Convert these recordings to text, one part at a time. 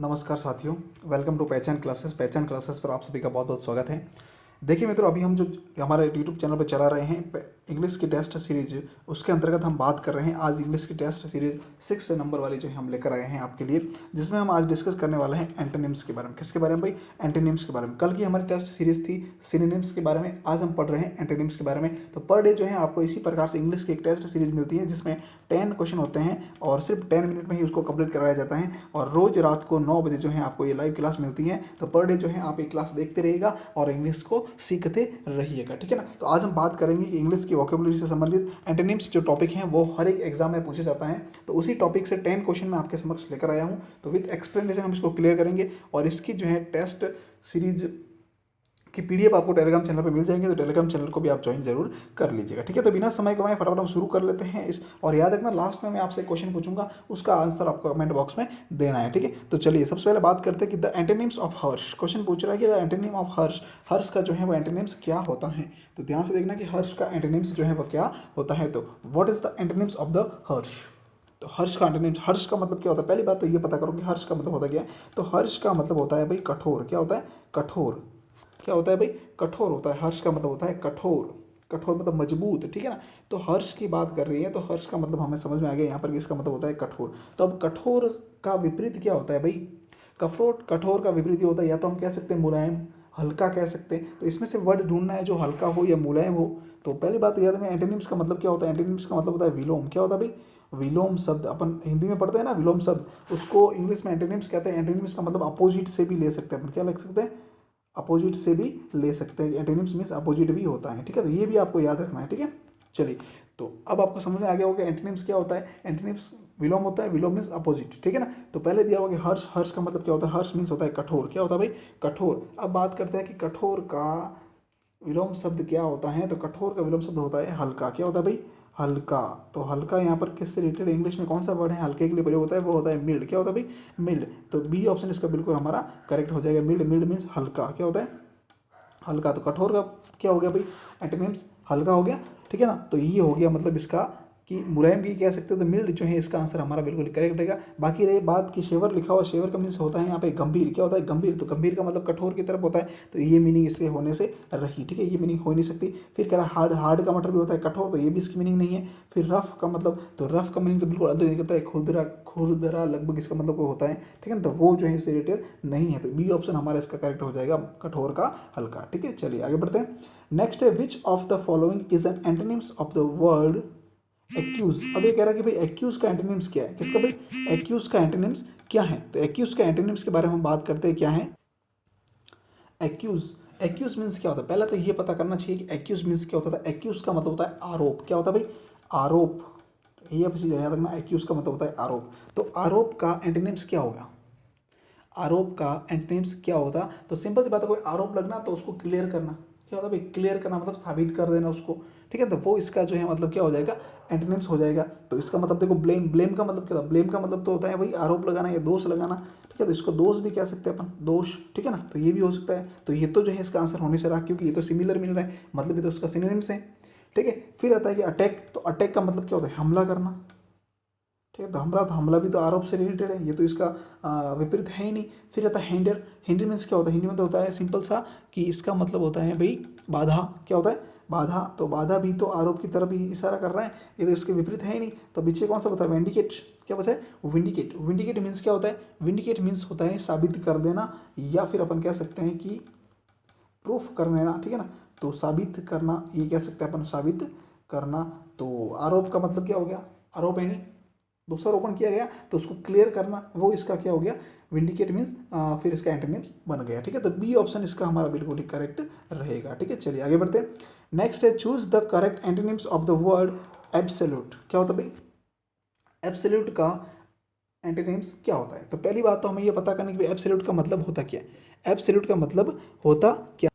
नमस्कार साथियों, welcome to पहचान क्लासेस पर आप सभी का बहुत बहुत स्वागत है। देखिए मित्रों, अभी हम जो हमारे यूट्यूब चैनल पर चला रहे हैं इंग्लिश की टेस्ट सीरीज, उसके अंतर्गत हम बात कर रहे हैं आज इंग्लिश की टेस्ट सीरीज 6 नंबर वाली जो है हम लेकर आए हैं आपके लिए, जिसमें हम आज डिस्कस करने वाले हैं एंटोनिम्स के बारे में। किसके बारे में भाई? एंटोनिम्स के बारे में। कल की हमारी टेस्ट सीरीज थी सिनोनिम्स के बारे में, आज हम पढ़ रहे हैं एंटोनिम्स के बारे में। तो पर डे जो है आपको इसी प्रकार से इंग्लिश की एक टेस्ट सीरीज मिलती है जिसमें 10 क्वेश्चन होते हैं और सिर्फ 10 मिनट में ही उसको कंप्लीट करवाया जाता है। और रोज रात को 9 बजे जो है आपको ये लाइव क्लास मिलती है। तो पर डे जो है आप ये क्लास देखते रहिएगा और इंग्लिश को सीखते रहिएगा, ठीक है ना। तो आज हम बात करेंगे कि इंग्लिश की वोकैबुलरी से संबंधित एंटोनिम्स जो टॉपिक हैं वो हर एक एग्जाम में पूछे जाता है। तो उसी टॉपिक से 10 क्वेश्चन मैं आपके समक्ष लेकर आया हूँ। तो विद एक्सप्लेनेशन हम इसको क्लियर करेंगे और इसकी जो है टेस्ट सीरीज की पीडीएफ आपको टेलीग्राम चैनल पे मिल जाएंगे। तो टेलीग्राम चैनल को भी आप ज्वाइन जरूर कर लीजिएगा, ठीक है। तो बिना समय गवाए फटाफट हम शुरू कर लेते हैं इस। और याद रखना, लास्ट में मैं आपसे क्वेश्चन पूछूंगा, उसका आंसर आपको कमेंट बॉक्स में देना है, ठीक है। तो चलिए सबसे पहले बात करते हैं कि the antonyms of Harsh. Question पूछ रहा है कि द एंटोनिम ऑफ हर्ष, हर्ष का जो है वो एंटोनिम्स क्या होता है। तो ध्यान से देखना कि हर्ष का एंटोनिम्स जो है वो क्या होता है। तो what is the antonyms of the harsh. तो हर्ष का एंटोनिम्स, हर्ष का मतलब क्या होता है। पहली बात तो ये पता करो कि हर्ष का मतलब होता क्या है। तो हर्ष का मतलब होता है भाई कठोर। क्या होता है? कठोर। क्या होता है भाई? कठोर होता है। हर्ष का मतलब होता है कठोर। कठोर मतलब मजबूत, ठीक है ना। तो हर्ष की बात कर रही है तो हर्ष का मतलब हमें समझ में आ गया यहाँ पर कि इसका मतलब होता है कठोर। तो अब कठोर का विपरीत क्या होता है भाई? कठोर का विपरीत ये होता है, या तो हम कह सकते हैं मुलायम, हल्का कह सकते हैं। तो इसमें से वर्ड ढूंढना है जो हल्का हो या मुलायम हो। तो पहली बात तो याद रखें, एंटोनिम्स का मतलब क्या होता है। एंटोनिम्स का मतलब होता है विलोम। क्या होता है भाई? विलोम शब्द अपन हिंदी में पढ़ते हैं ना, विलोम शब्द, उसको इंग्लिश में एंटोनिम्स कहते हैं। एंटोनिम्स का मतलब अपोजिट से भी ले सकते हैं अपन। क्या लिख सकते हैं? अपोजिट से भी ले सकते हैं। एंटोनिम्स मीन्स अपोजिट भी होता है, ठीक है। तो ये भी आपको याद रखना है, ठीक है। चलिए, तो अब आपको समझ में आ गया होगा एंटोनिम्स क्या होता है। एंटोनिम्स विलोम होता है, विलोम मीन्स अपोजिट, ठीक है ना। तो पहले दिया होगा हर्ष, हर्ष का मतलब क्या होता है। हर्ष मीन्स होता है कठोर। क्या होता है भाई? कठोर। अब बात करते हैं कि कठोर का विलोम शब्द क्या होता है। तो कठोर का विलोम शब्द होता है हल्का। क्या होता है भाई? हल्का। तो हल्का यहाँ पर किससे रिलेटेड, इंग्लिश में कौन सा वर्ड है हल्के के लिए प्रयोग होता है? वो होता है मिल्ड। क्या होता है भाई? मिल्ड। तो बी ऑप्शन इसका बिल्कुल हमारा करेक्ट हो जाएगा। मिल्ड, मिल्ड मीन्स हल्का। क्या होता है? हल्का। तो कठोर का क्या हो गया भाई? एंटोनिम्स हल्का हो गया, ठीक है ना। तो ये हो गया मतलब इसका कि मुलायम भी कह सकते हो। तो मिल्ड जो है इसका आंसर हमारा बिल्कुल करेक्ट रहेगा। बाकी रही बात कि शेवर लिखा हुआ, शेवर का मीन्स होता है यहाँ पे गंभीर। क्या होता है? गंभीर। तो गंभीर का मतलब कठोर की तरफ होता है। तो ये मीनिंग इससे होने से रही, ठीक है, ये मीनिंग हो नहीं सकती। फिर कह रहा है हार्ड, हार्ड का मतलब भी होता है कठोर, तो ये भी इसकी मीनिंग नहीं है। फिर रफ का मतलब, तो रफ का मीनिंग तो बिल्कुल अलग होता है, खुरदरा, खुरदरा लगभग इसका मतलब कोई होता है, ठीक है ना। तो वो जो है इससे रिलेटेड नहीं है। तो बी ऑप्शन हमारा इसका करेक्ट हो जाएगा, कठोर का हल्का, ठीक है। चलिए आगे बढ़ते हैं। नेक्स्ट है which of the following is an antonyms of the word accuse. अब ये कह रहा है कि भाई एक्यूज का एंटोनिम्स क्या है। किसका भाई? एक्यूज का एंटोनिम्स क्या है। तो एक्यूज का एंटोनिम्स के बारे में हम बात करते हैं, क्या है एक्यूज। एक्यूज मीन्स क्या होता है, पहले तो ये पता करना चाहिए कि एक्यूज मीन्स क्या होता है। एक्यूज का मतलब होता है आरोप। क्या होता है भाई? आरोप। ये अब चीज़ याद रखना, एक्यूज का मतलब होता है आरोप। तो आरोप का एंटोनिम्स क्या होगा? आरोप का एंटोनिम्स क्या होता? तो सिंपल सी बात है, कोई आरोप लगना तो उसको क्लियर करना। क्या होता है भाई? क्लियर करना मतलब साबित कर देना उसको, ठीक है। तो वो इसका जो है मतलब क्या हो जाएगा? एंटोनिम्स हो जाएगा। तो इसका मतलब देखो, ब्लेम, ब्लेम का मतलब क्या होता है? ब्लेम का मतलब तो होता है भाई आरोप लगाना या दोष लगाना, ठीक है। तो इसको दोष भी कह सकते हैं अपन, दोष, ठीक है ना। तो ये भी हो सकता है। तो ये तो जो है इसका आंसर होने से रहा, क्योंकि ये तो सिमिलर मिल रहा है, मतलब ये तो उसका सिनोनिम्स है, ठीक है। फिर आता है कि अटैक। तो अटैक का मतलब क्या होता है? हमला करना, ठीक है। तो हमला भी तो आरोप से रिलेटेड है, ये तो इसका विपरीत है ही नहीं। फिर आता है हिंडर। हिंडर मीन्स क्या होता है? हिंदी में तो होता है सिंपल सा कि इसका मतलब होता है भाई बाधा। क्या होता है? बाधा। तो बाधा भी तो आरोप की तरफ ही इशारा कर रहा है, ये तो इसके विपरीत है ही नहीं। तो पीछे कौन सा बता है? विंडिकेट। क्या बता है? विंडिकेट। विंडिकेट मीन्स क्या होता है? विंडिकेट मीन्स होता है साबित कर देना, या फिर अपन कह सकते हैं कि प्रूफ कर लेना, ठीक है ना। तो साबित करना, ये कह सकते हैं अपन, साबित करना। तो आरोप का मतलब क्या हो गया? आरोप है नहीं, दोषारोपण किया गया तो उसको क्लियर करना, वो इसका क्या हो गया? विंडिकेट मीन्स फिर इसका एंटोनिम्स बन गया, ठीक है। तो बी ऑप्शन इसका हमारा बिल्कुल ही करेक्ट रहेगा, ठीक है। चलिए आगे बढ़ते हैं। नेक्स्ट है choose the correct antonyms of the word absolute. क्या होता है भाई? एब्सोल्यूट का एंटोनिम्स क्या होता है। तो पहली बात तो हमें ये पता करनी कि एब्सोल्यूट का मतलब होता क्या है। एब्सोल्यूट का मतलब होता क्या?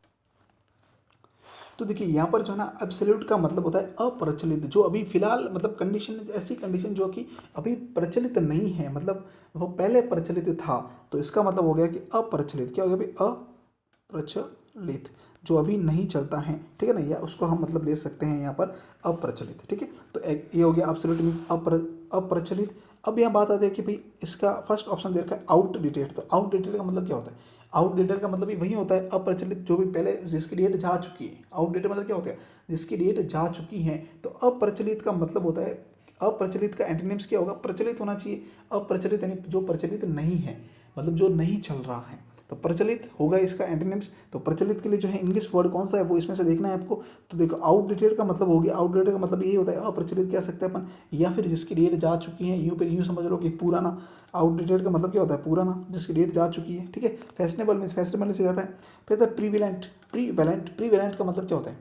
तो देखिए यहाँ पर जो है ना, एब्सोल्यूट का मतलब होता है अप्रचलित, जो अभी फिलहाल मतलब कंडीशन, ऐसी कंडीशन जो कि अभी प्रचलित नहीं है, मतलब वो पहले प्रचलित था। तो इसका मतलब हो गया कि अप्रचलित। क्या हो गया भाई? अप्रचलित, जो अभी नहीं चलता है, ठीक है ना, या उसको हम मतलब ले सकते हैं यहाँ पर अप्रचलित, ठीक है। तो ये हो गया एब्सोल्यूट मीन्स अप्रचलित। अब यहाँ बात आती है कि भाई इसका फर्स्ट ऑप्शन दे रखा है आउटडेटेड। तो आउटडेटेड का मतलब क्या होता है? आउटडेटेड का मतलब भी वही होता है अप्रचलित, जो भी पहले जिसकी डेट जा चुकी है। आउटडेटेड मतलब क्या होता है? जिसकी डेट जा चुकी है। तो अप्रचलित का मतलब होता है, अप्रचलित का एंटीनिम्स क्या होगा? प्रचलित होना चाहिए। अप्रचलित यानी जो प्रचलित नहीं है, मतलब जो नहीं चल रहा है। तो प्रचलित होगा इसका एंटीनिम्स। तो प्रचलित के लिए जो है इंग्लिश वर्ड कौन सा है वो इसमें से देखना है आपको। तो देखो आउटडेटेड का मतलब हो गया, आउटडेटेड का मतलब यही होता है अप्रचलित कह सकते हैं अपन, या फिर जिसकी डेट जा चुकी है। यूँ समझ लो कि पुराना। आउटडेटेड का मतलब क्या होता है? पुराना, जिसकी डेट जा चुकी है। ठीक है। फैशनेबल मीन्स फैशनेबल से रहता है। फिर होता है प्रीवेलेंट। प्रीवेलेंट का मतलब क्या होता है?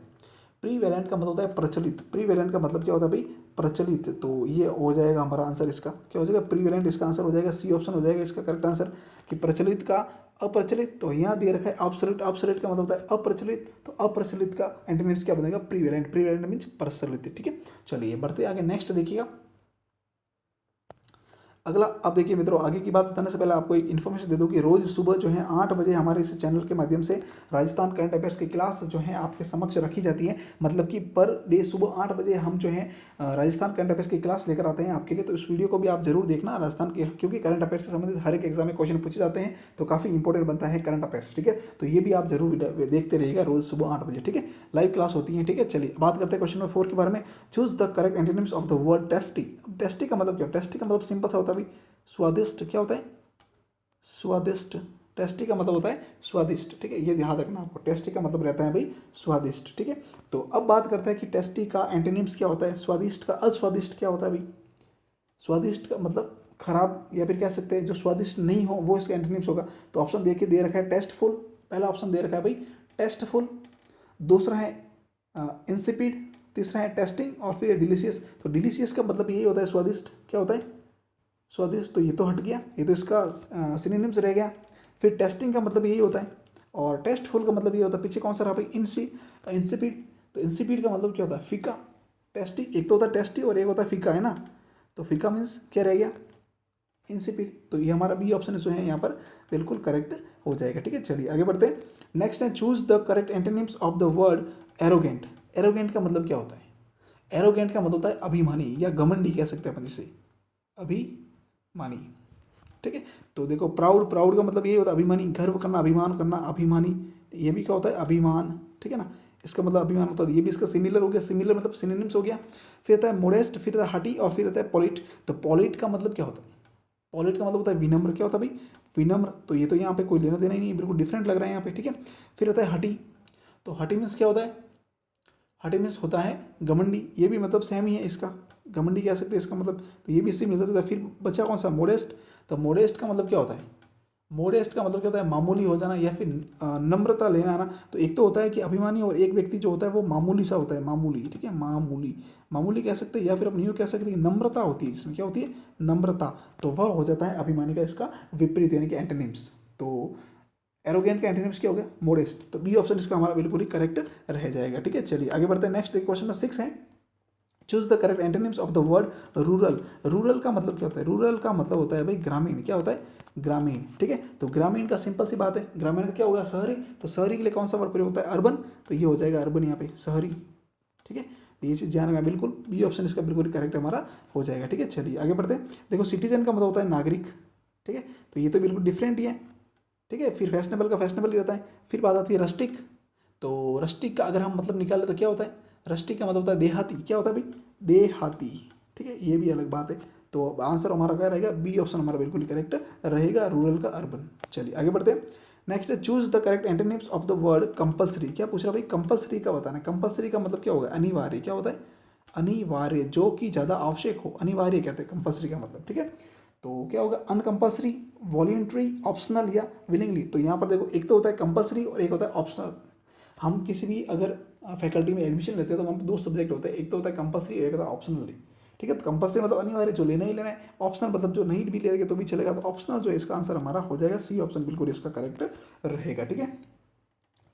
प्रीवेलेंट का मतलब होता है प्रचलित। प्रीवेलेंट का मतलब क्या होता है भाई? प्रचलित। तो ये हो जाएगा हमारा आंसर, इसका क्या हो जाएगा? प्रीवेलेंट इसका आंसर हो जाएगा, सी ऑप्शन हो जाएगा इसका करेक्ट आंसर, कि प्रचलित का अप्रचलित। तो यहाँ दे रखा है ऑब्सोल्यूट। ऑब्सोल्यूट का मतलब होता है अप्रचलित। तो अप्रचलित का एंटीनिम्स क्या बनेगा? प्रीवेलेंट। प्रीवेलेंट मीन्स प्रचलित। ठीक है। चलिए बढ़ते आगे, नेक्स्ट देखिएगा अगला। अब देखिए मित्रों, आगे की बात बताने से पहले आपको एक इन्फॉर्मेशन दे दूं कि रोज़ सुबह जो है 8 बजे हमारे इस चैनल के माध्यम से राजस्थान करंट अफेयर्स की क्लास जो है आपके समक्ष रखी जाती है। मतलब कि पर डे सुबह 8 बजे हम जो है राजस्थान करंट अफेयर्स की क्लास लेकर आते हैं आपके लिए। तो इस वीडियो को भी आप जरूर देखना राजस्थान के, क्योंकि करंट अफेयर्स से संबंधित हर एक एग्जाम में क्वेश्चन पूछे जाते हैं, तो काफ़ी इंपॉर्टेंट बनता है करंट अफेयर्स। ठीक है। तो ये भी आप जरूर देखते रहिएगा रोज़ सुबह 8 बजे। ठीक है। लाइव क्लास होती है। ठीक है। चलिए बात करते हैं क्वेश्चन नंबर 4 के बारे में। Choose the correct antonyms of the word tasty. Tasty का मतलब क्या? टेस्टी का मतलब सिंपल सा होता है भाई, स्वादिष्ट। क्या होता है? स्वादिष्ट। टेस्टी का मतलब होता है स्वादिष्ट। ठीक है। ये ध्यान रखना आपको, टेस्टी का मतलब रहता है भाई स्वादिष्ट। ठीक है। तो अब बात करते हैं कि टेस्टी का एंटीनिम्स क्या होता है। स्वादिष्ट का अस्वादिष्ट क्या होता है भाई? स्वादिष्ट का मतलब खराब, या फिर कह सकते हैं जो स्वादिष्ट नहीं हो वो इसका एंटीनिम्स होगा। तो ऑप्शन देखिए दे रखा है टेस्टफुल। पहला ऑप्शन दे रखा है भाई टेस्टफुल। दूसरा है इंसिपिड। तीसरा है टेस्टिंग, और फिर डिलीशियस। तो डिलीशियस का मतलब यही होता है स्वादिष्ट। क्या होता है? स्वादिष्ट। तो ये तो हट गया, ये तो इसका सिनोनिम्स रह गया। फिर टेस्टिंग का मतलब यही होता है, और टेस्टफुल का मतलब ये होता है, पीछे कौन सा रहा भाई? इंसिपिड। तो इंसिपिड का मतलब क्या होता है? फीका। टेस्टी, एक तो होता है टेस्टी और एक होता है फीका, है ना। तो फीका मीन्स क्या रह गया? इंसिपिड। तो ये हमारा बी ऑप्शन जो है यहाँ पर बिल्कुल करेक्ट हो जाएगा। ठीक है। चलिए आगे बढ़ते हैं। नेक्स्ट है choose the correct antonyms of the word arrogant. Arrogant का मतलब क्या होता है? एरोगेंट का मतलब होता है अभिमानी या घमंडी कह सकते हैं अपन जिसे, अभिमानी। ठीक है। तो देखो प्राउड। प्राउड का मतलब ये होता है अभिमानी, गर्व करना, अभिमान करना, अभिमानी। ये भी क्या होता है? अभिमान। ठीक है ना। इसका मतलब अभिमान होता है। ये भी इसका सिमिलर हो गया। सिमिलर मतलब सिनोनिम्स हो गया। फिर आता है मोडेस्ट, फिर आता है हटी, और फिर आता है पॉलिट। तो पॉलिट का मतलब क्या होता है? पॉलिट का मतलब होता है विनम्र। क्या होता है भाई? विनम्र। तो ये तो यहाँ पे कोई लेना देना ही नहीं, बिल्कुल डिफरेंट लग रहा है यहाँ पे। ठीक है। फिर आता है हटी। तो हटी मीन्स क्या होता है? हटी मीन्स होता है घमंडी। ये भी मतलब सेम ही है इसका, घमंडी कह सकते हैं इसका मतलब। तो ये भी इससे मिलता जुलता है। फिर बचा कौन सा? मोडेस्ट। तो मोडेस्ट का मतलब क्या होता है? मोडेस्ट का मतलब क्या होता है? मामूली हो जाना, या फिर नम्रता लेना आना। तो एक तो होता है कि अभिमानी, और एक व्यक्ति जो होता है वो मामूली सा होता है, मामूली। ठीक है। मामूली, मामूली कह सकते हैं, या फिर अपनी यूँ कह सकते हैं कि नम्रता होती है जिसमें। क्या होती है? नम्रता। तो वह हो जाता है अभिमानी का इसका विपरीत, यानी कि एंटोनिम्स। तो एरोगेंट का एंटोनिम्स क्या हो गया? मोडेस्ट। तो बी ऑप्शन इसका हमारा बिल्कुल ही करेक्ट रह जाएगा। ठीक है। चलिए आगे बढ़ते हैं। नेक्स्ट देखिए क्वेश्चन नंबर 6 है choose the correct antonyms of the word rural. Rural का मतलब क्या होता है? रूरल का मतलब होता है भाई ग्रामीण। क्या होता है? ग्रामीण। ठीक है। तो ग्रामीण का सिंपल सी बात है, ग्रामीण का क्या होगा? शहरी। तो शहरी के लिए कौन सा वर्ड प्रयोग होता है? अर्बन। तो ये हो जाएगा अर्बन यहाँ पे, शहरी। ठीक है। ये चीज़ ध्यान रखना, बिल्कुल बी ऑप्शन इसका बिल्कुल करेक्ट हमारा हो जाएगा। ठीक है। चलिए आगे बढ़ते हैं। देखो सिटीजन का मतलब होता है नागरिक। ठीक है। तो ये तो बिल्कुल डिफरेंट ही है। ठीक है। फिर फैशनेबल का फैशनेबल ही रहता है। फिर बात आती है रस्टिक। तो रस्टिक का अगर हम मतलब निकालें तो क्या होता है? रस्टिक का मतलब होता है देहाती। क्या होता है भाई? देहाती। ठीक है। ये भी अलग बात है। तो आंसर हमारा क्या रहेगा? बी ऑप्शन हमारा बिल्कुल करेक्ट रहेगा, रूरल का अर्बन। चलिए आगे बढ़ते हैं। नेक्स्ट है choose the correct antonyms of the word compulsory. क्या पूछ रहा भाई? कंपलसरी का बताना है। कंपलसरी का मतलब क्या होगा? अनिवार्य। क्या होता है? अनिवार्य, जो कि ज़्यादा आवश्यक हो, अनिवार्य कहते हैं कंपलसरी का मतलब। ठीक है। तो क्या होगा? अनकंपल्सरी, वॉलेंट्री, ऑप्शनल, या विलिंगली। तो यहाँ पर देखो एक तो होता है कंपलसरी और एक होता है ऑप्शनल। हम किसी भी अगर फैकल्टी में एडमिशन लेते हैं तो वहाँ पर दो सब्जेक्ट होते हैं, एक तो होता है कंपलसरी, एक होता है ऑप्शनली। ठीक है। तो कंपलसरी मतलब अनिवार्य, जो लेना ही लेना है। ऑप्शनल मतलब जो नहीं भी लेगा तो भी चलेगा। तो ऑप्शनल जो है इसका आंसर हमारा हो जाएगा सी ऑप्शन, बिल्कुल इसका करेक्ट रहेगा। ठीक है।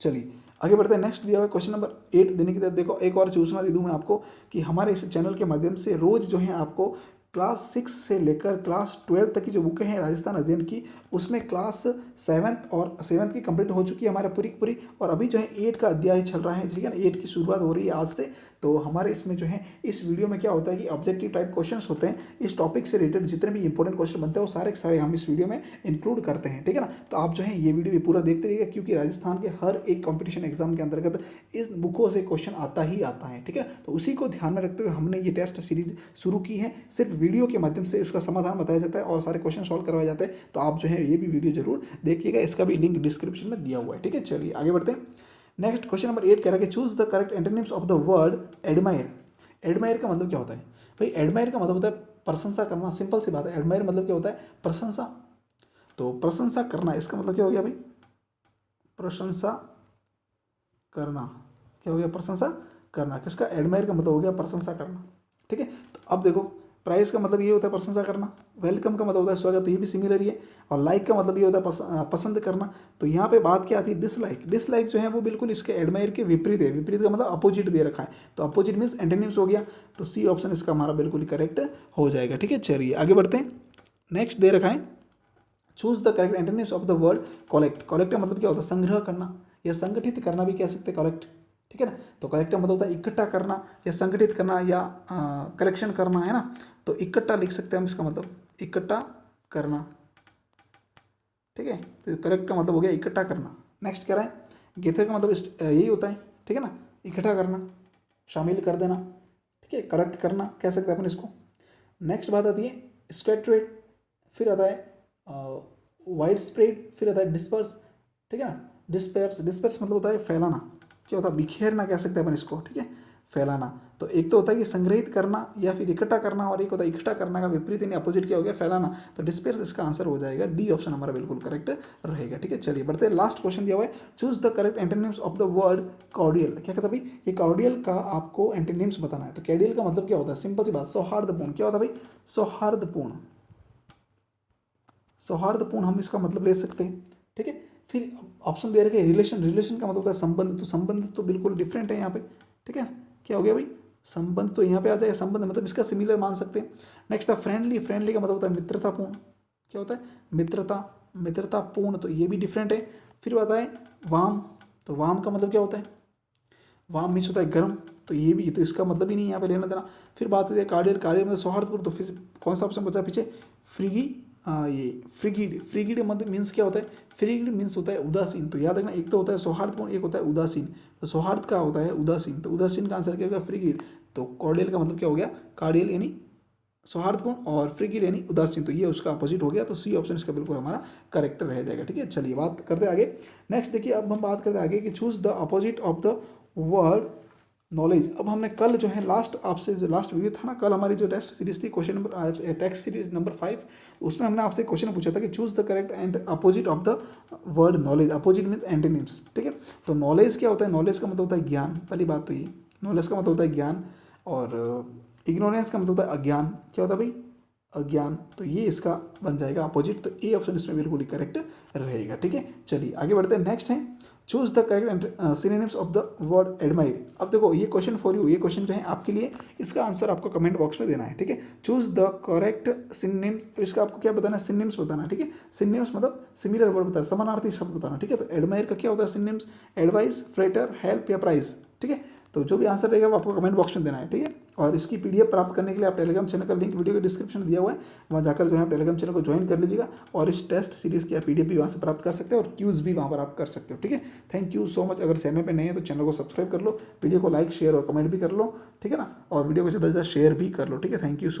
चलिए आगे बढ़ते हैं। नेक्स्ट दिया हुआ क्वेश्चन नंबर 8 देने की तरफ। देखो एक और सूचना दे दूं मैं आपको कि हमारे इस चैनल के माध्यम से रोज जो है आपको क्लास 6 से लेकर क्लास 12 तक की जो बुकें हैं राजस्थान अध्ययन की, उसमें क्लास 7th की कंप्लीट हो चुकी है हमारे पूरी की पूरी। और अभी जो है 8 का अध्याय चल रहा है। ठीक है ना। 8 की शुरुआत हो रही है आज से। तो हमारे इसमें जो है इस वीडियो में क्या होता है कि ऑब्जेक्टिव टाइप क्वेश्चंस होते हैं, इस टॉपिक से रिलेटेड जितने भी इंपॉर्टेंट क्वेश्चन बनते हैं वो सारे के सारे हम इस वीडियो में इंक्लूड करते हैं, ठीक है ना। तो आप जो है ये वीडियो भी पूरा देखते रहिएगा, क्योंकि राजस्थान के हर एक कॉम्पिटिशन एग्जाम के अंतर्गत इस बुकों से क्वेश्चन आता ही आता है, ठीक है। तो उसी को ध्यान में रखते हुए हमने ये टेस्ट सीरीज शुरू की है, सिर्फ वीडियो के माध्यम से उसका समाधान बताया जाता है और सारे क्वेश्चन सॉल्व करवाए जाते हैं। तो आप जो है ये भी वीडियो जरूर देखिएगा, इसका भी लिंक डिस्क्रिप्शन में दिया हुआ है, ठीक है। चलिए आगे बढ़ते हैं। नेक्स्ट क्वेश्चन नंबर 8 कह रहा है कि choose the correct antonyms of the word admire. Admire का मतलब क्या होता है भाई? एडमायर का मतलब होता है प्रशंसा करना, सिंपल सी बात है। एडमायर मतलब क्या होता है? प्रशंसा। तो प्रशंसा करना, इसका मतलब क्या हो गया भाई? प्रशंसा करना। क्या हो गया? प्रशंसा करना। किसका? एडमायर का मतलब हो गया प्रशंसा करना, ठीक है। तो अब देखो, प्राइज का मतलब ये होता है प्रशंसा करना, वेलकम का मतलब होता है स्वागत, तो ये भी सिमिलर ही है। और लाइक का मतलब ये होता है पसंद करना। तो यहाँ पे बात क्या आती है? डिसलाइक। डिसलाइक जो है वो बिल्कुल इसके एडमायर के विपरीत है। विपरीत का मतलब अपोजिट दे रखा है, तो अपोजिट मीन्स एंटोनिम्स हो गया। तो सी ऑप्शन इसका हमारा बिल्कुल ही करेक्ट हो जाएगा, ठीक है। चलिए आगे बढ़ते हैं। नेक्स्ट दे रखा है choose the correct antonyms of the word collect. Collect का मतलब क्या होता है? संग्रह करना या संगठित करना भी कह सकते हैं कलेक्ट, ठीक है ना। तो कलेक्ट का मतलब होता है इकट्ठा करना या संगठित करना या कलेक्शन करना, है ना। तो इकट्ठा लिख सकते हैं हम, इसका मतलब इकट्ठा करना, ठीक है। तो कलेक्ट का मतलब हो गया इकट्ठा करना। नेक्स्ट कह रहा है गेथे का मतलब यही होता है, ठीक है ना, इकट्ठा करना, शामिल कर देना, ठीक है। कलेक्ट करना कह सकते हैं अपन इसको। नेक्स्ट बात आती है स्कैटरेड, फिर आता है वाइड स्प्रेड, फिर आता है डिस्पर्स, ठीक है ना। डिस्पर्स, डिस्पर्स मतलब होता है फैलाना। क्या होता है? बिखेरना कह सकते हैं अपन इसको, ठीक है, फैलाना। तो एक तो होता है कि संग्रहित करना या फिर इकट्ठा करना, और एक होता है इकट्ठा करना का विपरीत यानी अपोजिट क्या हो गया? फैलाना। तो डिस्पर्स इसका आंसर हो जाएगा, डी ऑप्शन हमारा बिल्कुल करेक्ट रहेगा, ठीक है। चलिए बढ़ते हैं। लास्ट क्वेश्चन दिया हुआ है choose the correct antonyms of the word cordial. क्या कहता है भाई? ये कॉर्डियल का आपको एंटोनिम्स बताना है। तो कॉर्डियल का मतलब क्या होता है? सिंपल सी बात, सौहार्दपूर्ण। क्या होता है भाई? सौहार्दपूर्ण। सौहार्दपूर्ण हम इसका मतलब ले सकते हैं, ठीक है। फिर ऑप्शन दे रखे हैं रिलेशन। रिलेशन का मतलब होता है संबंध। तो संबंध तो बिल्कुल डिफरेंट है यहाँ पे, ठीक है। क्या हो गया भाई? संबंध तो यहाँ पे आ जाएगा, संबंध मतलब इसका सिमिलर मान सकते हैं। नेक्स्ट था फ्रेंडली। फ्रेंडली का मतलब होता है मित्रतापूर्ण। क्या होता है? मित्रता, मित्रतापूर्ण, तो ये भी डिफरेंट है। फिर आता है वाम। तो वाम का मतलब क्या होता है? वाम मीन्स होता है गर्म, तो ये भी, तो इसका मतलब ही नहीं यहाँ पे लेना देना। फिर बात होती है कार्डियल। कार्डियल मतलब सौहार्दपूर्ण, तो फिर कौन सा ऑप्शन बचा पीछे? फ्रीगी, ये फ्रिगिड। फ्रिगिड मतलब मीन्स क्या होता है? फ्रिगिड मीन्स होता है उदासीन। तो याद रखना, एक तो होता है सौहार्दपूर्ण, एक होता है उदासीन। तो सौहार्द का होता है उदासीन, तो उदासीन का आंसर क्या होगा? फ्रिगिड। तो कॉर्डियल का मतलब क्या हो गया? कार्डियल यानी सौहार्दपूर्ण और फ्रिगिड यानी उदासीन, तो ये उसका अपोजिट हो गया। तो सी ऑप्शन इसका बिल्कुल हमारा करेक्ट रह जाएगा, ठीक है। चलिए बात करते आगे। नेक्स्ट देखिए, अब हम बात करते आगे कि choose the opposite of the word knowledge. अब हमने कल जो है लास्ट आपसे जो लास्ट वीडियो था ना, कल हमारी जो टेस्ट सीरीज थी, question number text series number 5, उसमें हमने आपसे क्वेश्चन पूछा था कि choose the correct and opposite of the word knowledge. Opposite means antonyms, ठीक है। तो नॉलेज क्या होता है? नॉलेज का मतलब होता है ज्ञान, पहली बात तो ये। नॉलेज का मतलब होता है ज्ञान, और इग्नोरेंस का मतलब होता है अज्ञान। क्या होता है भाई? अज्ञान। तो ये इसका बन जाएगा अपोजिट, तो ए ऑप्शन इसमें बिल्कुल ही करेक्ट रहेगा, ठीक है। चलिए आगे बढ़ते हैं। नेक्स्ट है choose the correct synonyms of the word admire. अब देखो ये क्वेश्चन फॉर यू, ये क्वेश्चन जो है आपके लिए, इसका आंसर आपको कमेंट बॉक्स में देना है, ठीक है। चूज द करेक्ट सिनोनिम्स, इसका आपको क्या बताना है? सिनोनिम्स बताना है, ठीक है। सिनोनिम्स मतलब सिमिलर वर्ड बताना, समानार्थी शब्द बताना, ठीक है। तो एडमायर का क्या होता है सिनोनिम्स? एडवाइस, फ्लेटर, हेल्प या प्राइज, ठीक है। तो जो भी आंसर रहेगा वो आपको कमेंट बॉक्स में देना है, ठीक है। और इसकी पीडीएफ प्राप्त करने के लिए आप टेलीग्राम चैनल का लिंक वीडियो के डिस्क्रिप्शन में दिया हुआ है, वहाँ जाकर जो है आप टेलीग्राम चैनल को ज्वाइन कर लीजिएगा, और इस टेस्ट सीरीज़ की आप पीडीएफ भी वहाँ से प्राप्त कर सकते हैं, और क्यूज़ भी वहाँ पर आप कर सकते हो, ठीक है। Thank you so much. अगर चैनल पे नए हैं तो चैनल को सब्सक्राइब कर लो, वीडियो को लाइक, शेयर और कमेंट भी कर लो, ठीक है ना, और वीडियो को ज़्यादा से ज़्यादा शेयर भी कर लो, ठीक है। Thank you so much.